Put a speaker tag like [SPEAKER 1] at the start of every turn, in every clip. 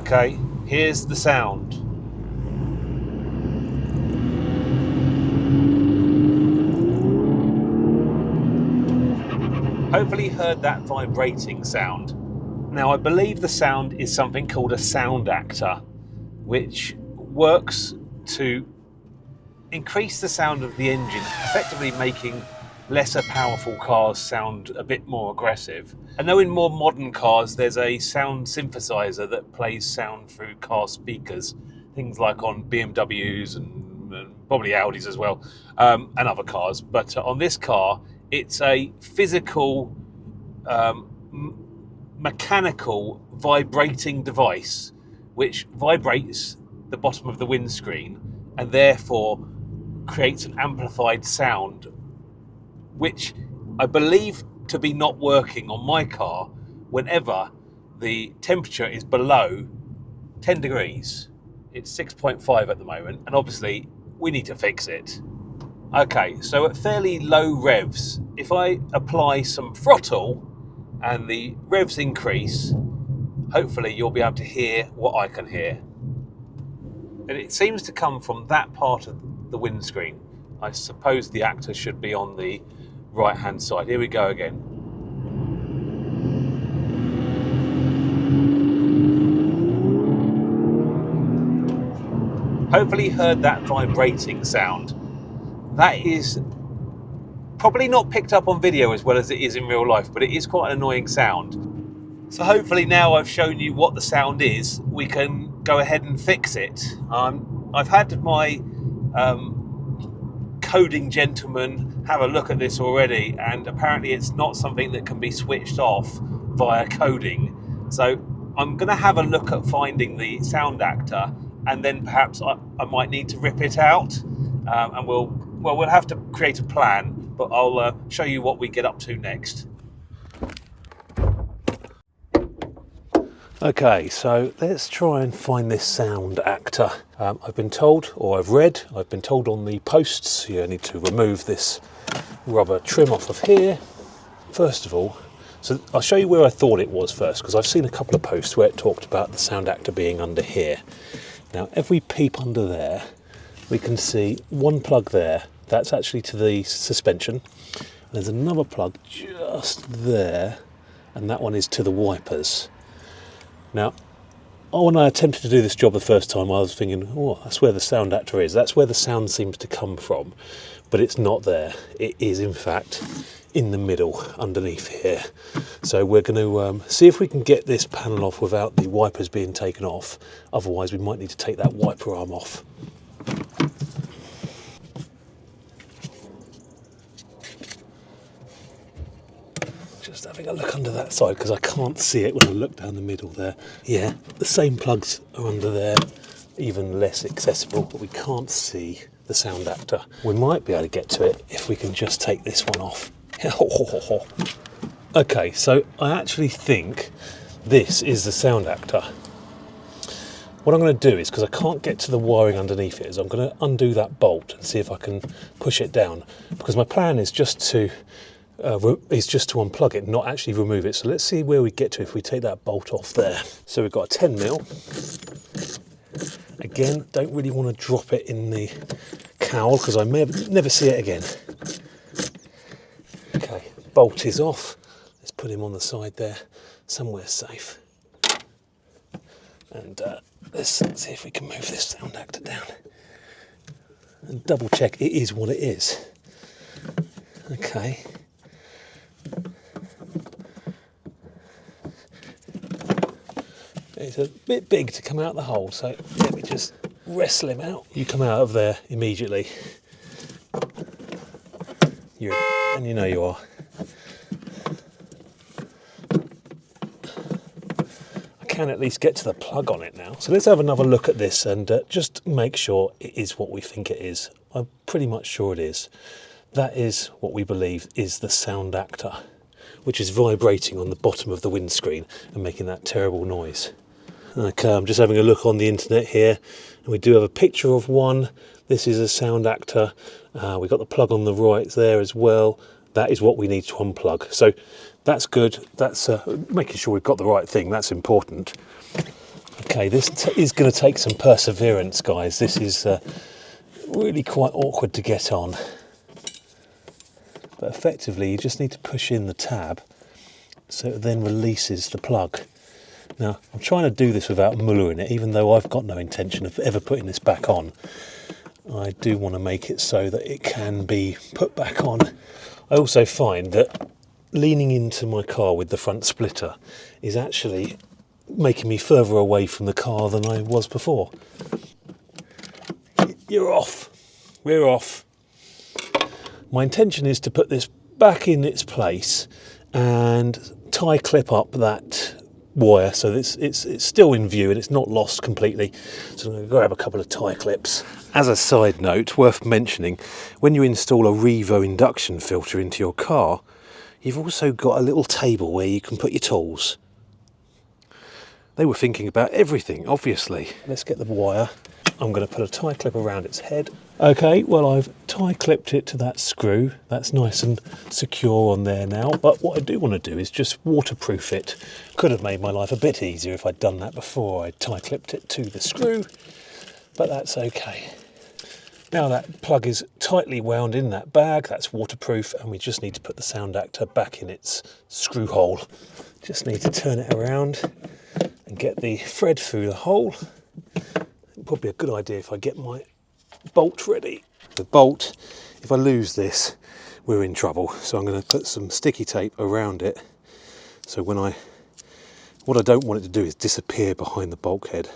[SPEAKER 1] Okay, here's the sound. Hopefully you heard that vibrating sound. Now I believe the sound is something called a Soundaktor, which works to increase the sound of the engine, effectively making lesser powerful cars sound a bit more aggressive. I know in more modern cars there's a sound synthesizer that plays sound through car speakers, things like on BMWs and probably Audis as well, and other cars. But on this car, it's a physical, mechanical vibrating device which vibrates the bottom of the windscreen and therefore creates an amplified sound, which I believe to be not working on my car whenever the temperature is below 10 degrees. It's 6.5 at the moment, and obviously we need to fix it. Okay, so at fairly low revs, if I apply some throttle and the revs increase, hopefully you'll be able to hear what I can hear. And it seems to come from that part of the windscreen. I suppose the actor should be on the right hand side. Here we go again. Hopefully you heard that vibrating sound. That is probably not picked up on video as well as it is in real life, but it is quite an annoying sound. So hopefully now I've shown you what the sound is, we can go ahead and fix it. I've had my coding gentleman have a look at this already, and apparently it's not something that can be switched off via coding. So I'm going to have a look at finding the Soundaktor, and then perhaps I might need to rip it out, and we'll have to create a plan, but I'll show you what we get up to next. Okay, so let's try and find this Soundaktor. I've been told on the posts, you need to remove this rubber trim off of here. First of all, so I'll show you where I thought it was first, because I've seen a couple of posts where it talked about the Soundaktor being under here. Now, if we peep under there, we can see one plug there. That's actually to the suspension. There's another plug just there, and that one is to the wipers. Now, when I attempted to do this job the first time, I was thinking, oh, that's where the Soundaktor is. That's where the sound seems to come from. But it's not there. It is, in fact, in the middle, underneath here. So we're going to see if we can get this panel off without the wipers being taken off. Otherwise, we might need to take that wiper arm off. Just having a look under that side, because I can't see it when I look down the middle there. Yeah, the same plugs are under there, even less accessible, but we can't see the Soundaktor. We might be able to get to it if we can just take this one off. Okay, so I actually think this is the Soundaktor. What I'm going to do is, because I can't get to the wiring underneath it, is I'm going to undo that bolt and see if I can push it down, because my plan is just to unplug it, not actually remove it. So let's see where we get to if we take that bolt off there. So we've got a 10mm. Again, don't really want to drop it in the cowl because I may never see it again. Okay, bolt is off. Let's put him on the side there, somewhere safe. And let's see if we can move this Soundaktor down. And double check it is what it is. Okay. It's a bit big to come out the hole, so let me just wrestle him out. You come out of there immediately. And you know you are. I can at least get to the plug on it now. So let's have another look at this and just make sure it is what we think it is. I'm pretty much sure it is. That is what we believe is the Soundaktor, which is vibrating on the bottom of the windscreen and making that terrible noise. Okay, I'm just having a look on the internet here, and we do have a picture of one. This is a Soundaktor. We've got the plug on the right there as well. That is what we need to unplug. So that's good. That's making sure we've got the right thing. That's important. Okay, this is going to take some perseverance, guys. This is really quite awkward to get on. But effectively, you just need to push in the tab so it then releases the plug. Now, I'm trying to do this without mullering it, even though I've got no intention of ever putting this back on. I do want to make it so that it can be put back on. I also find that leaning into my car with the front splitter is actually making me further away from the car than I was before. You're off. We're off. My intention is to put this back in its place and tie clip up that wire so that it's still in view and it's not lost completely. So I'm going to grab a couple of tie clips. As a side note, worth mentioning, when you install a Revo induction filter into your car, you've also got a little table where you can put your tools. They were thinking about everything, obviously. Let's get the wire. I'm going to put a tie clip around its head. Okay, well, I've tie clipped it to that screw. That's nice and secure on there now. But what I do want to do is just waterproof it. Could have made my life a bit easier if I'd done that before I tie clipped it to the screw, but that's okay. Now that plug is tightly wound in that bag, that's waterproof, and we just need to put the Soundaktor back in its screw hole. Just need to turn it around and get the thread through the hole. Probably a good idea if I get my bolt ready. The bolt, if I lose this, we're in trouble. So I'm going to put some sticky tape around it. So what I don't want it to do is disappear behind the bulkhead.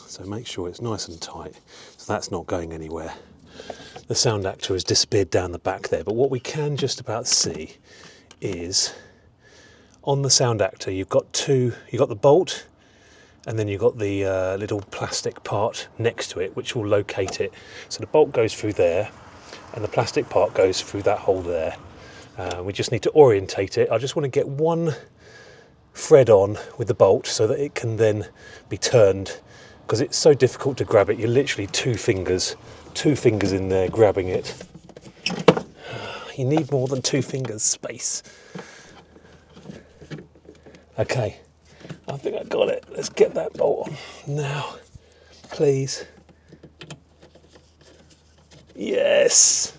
[SPEAKER 1] So make sure it's nice and tight. So that's not going anywhere. The Soundaktor has disappeared down the back there, but what we can just about see is on the Soundaktor you've got the bolt, and then you've got the little plastic part next to it which will locate it. So the bolt goes through there and the plastic part goes through that hole there. We just need to orientate it. I just want to get one thread on with the bolt so that it can then be turned, because it's so difficult to grab it. You're literally two fingers in there grabbing it. You need more than 2 fingers space. Okay, I think I got it. Let's get that bolt on now, please. Yes.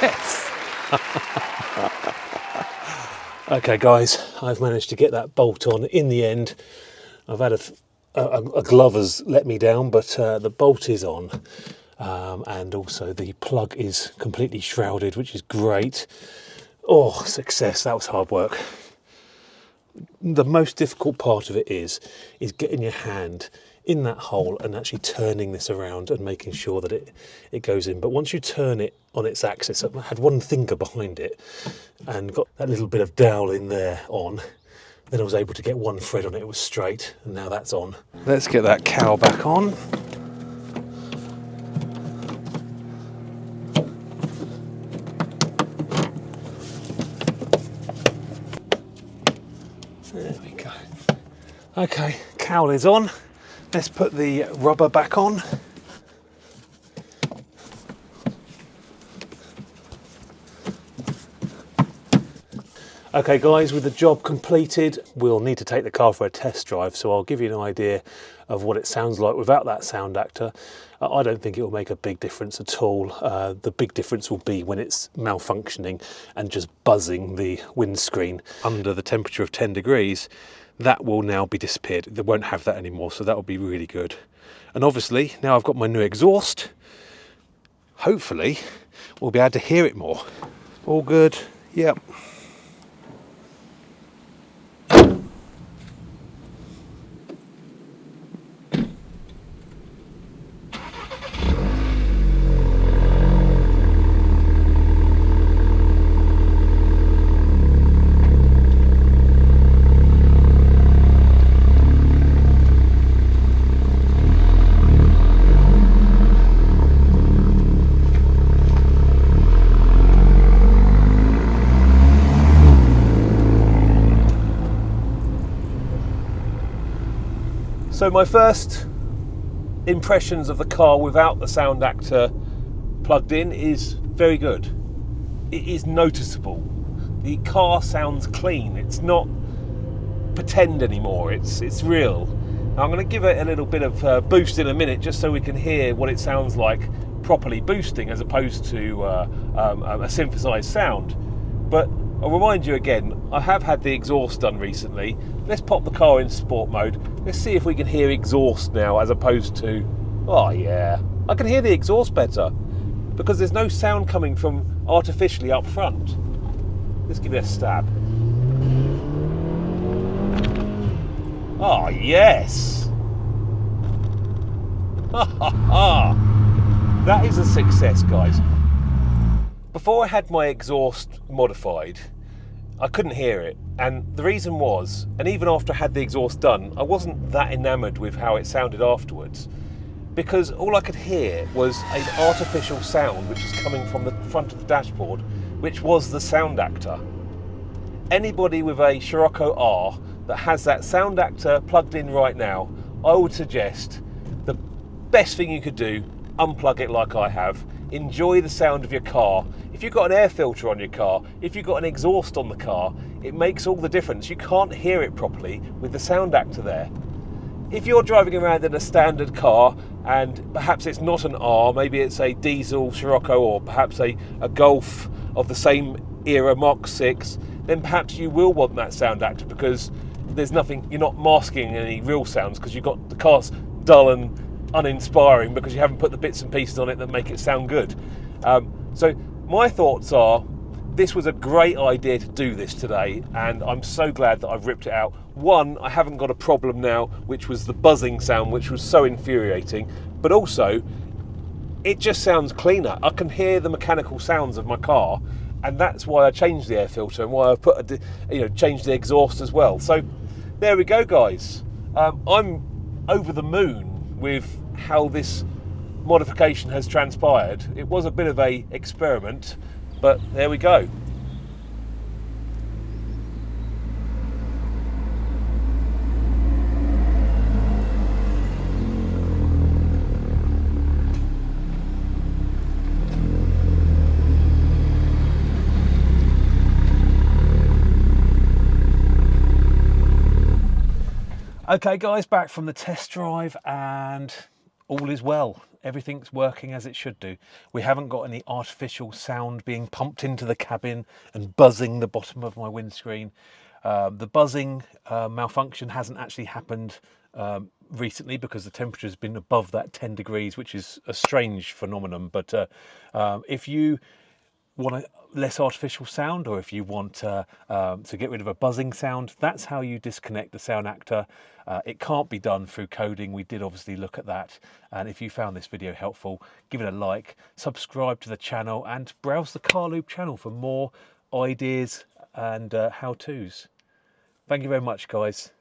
[SPEAKER 1] Yes. Okay, guys, I've managed to get that bolt on in the end. I've had a glove has let me down, but the bolt is on. And also the plug is completely shrouded, which is great. Oh, success. That was hard work. The most difficult part of it is getting your hand in that hole and actually turning this around and making sure that it goes in. But once you turn it on its axis, I had one finger behind it and got that little bit of dowel in there on. Then I was able to get one thread on it. It was straight, and now that's on. Let's get that cowl back on. There we go. Okay, cowl is on. Let's put the rubber back on. Okay guys, with the job completed, we'll need to take the car for a test drive, so I'll give you an idea of what it sounds like without that Soundaktor. I don't think it will make a big difference at all. The big difference will be when it's malfunctioning and just buzzing the windscreen under the temperature of 10 degrees. That will now be disappeared. They won't have that anymore, so that will be really good. And obviously, now I've got my new exhaust, hopefully we'll be able to hear it more. All good, yep. So my first impressions of the car without the Soundaktor plugged in is very good. It is noticeable. the car sounds clean. It's not pretend anymore, it's real. Now, I'm going to give it a little bit of boost in a minute just so we can hear what it sounds like properly boosting as opposed to a synthesized sound. But I'll remind you again, I have had the exhaust done recently. Let's pop the car in sport mode. Let's see if we can hear exhaust now as opposed to, oh yeah, I can hear the exhaust better because there's no sound coming from artificially up front. Let's give it a stab. Oh yes! Ha ha ha! That is a success, guys. Before I had my exhaust modified, I couldn't hear it, and the reason was, and even after I had the exhaust done, I wasn't that enamoured with how it sounded afterwards, because all I could hear was an artificial sound which was coming from the front of the dashboard, which was the Soundaktor. Anybody with a Scirocco R that has that Soundaktor plugged in right now, I would suggest the best thing you could do, unplug it like I have, enjoy the sound of your car. If you've got an air filter on your car, if you've got an exhaust on the car, it makes all the difference. You can't hear it properly with the Soundaktor there. If you're driving around in a standard car and perhaps it's not an R, maybe it's a diesel Scirocco or perhaps a Golf of the same era, Mark 6, then perhaps you will want that Soundaktor because there's nothing, you're not masking any real sounds because you've got the car's dull and uninspiring because you haven't put the bits and pieces on it that make it sound good. So my thoughts are, this was a great idea to do this today, and I'm so glad that I've ripped it out. One, I haven't got a problem now, which was the buzzing sound, which was so infuriating, but also it just sounds cleaner. I can hear the mechanical sounds of my car, and that's why I changed the air filter and why I put changed the exhaust as well. So there we go, guys. I'm over the moon with how this modification has transpired. It was a bit of a experiment, but there we go. Okay guys, back from the test drive and all is well. Everything's working as it should do. We haven't got any artificial sound being pumped into the cabin and buzzing the bottom of my windscreen. The buzzing malfunction hasn't actually happened recently because the temperature has been above that 10 degrees, which is a strange phenomenon. But if you want a less artificial sound, or if you want to get rid of a buzzing sound, that's how you disconnect the Soundaktor. It can't be done through coding. We did obviously look at that, and if you found this video helpful, give it a like, subscribe to the channel, and browse the Carlubetv channel for more ideas and how-tos. Thank you very much, guys.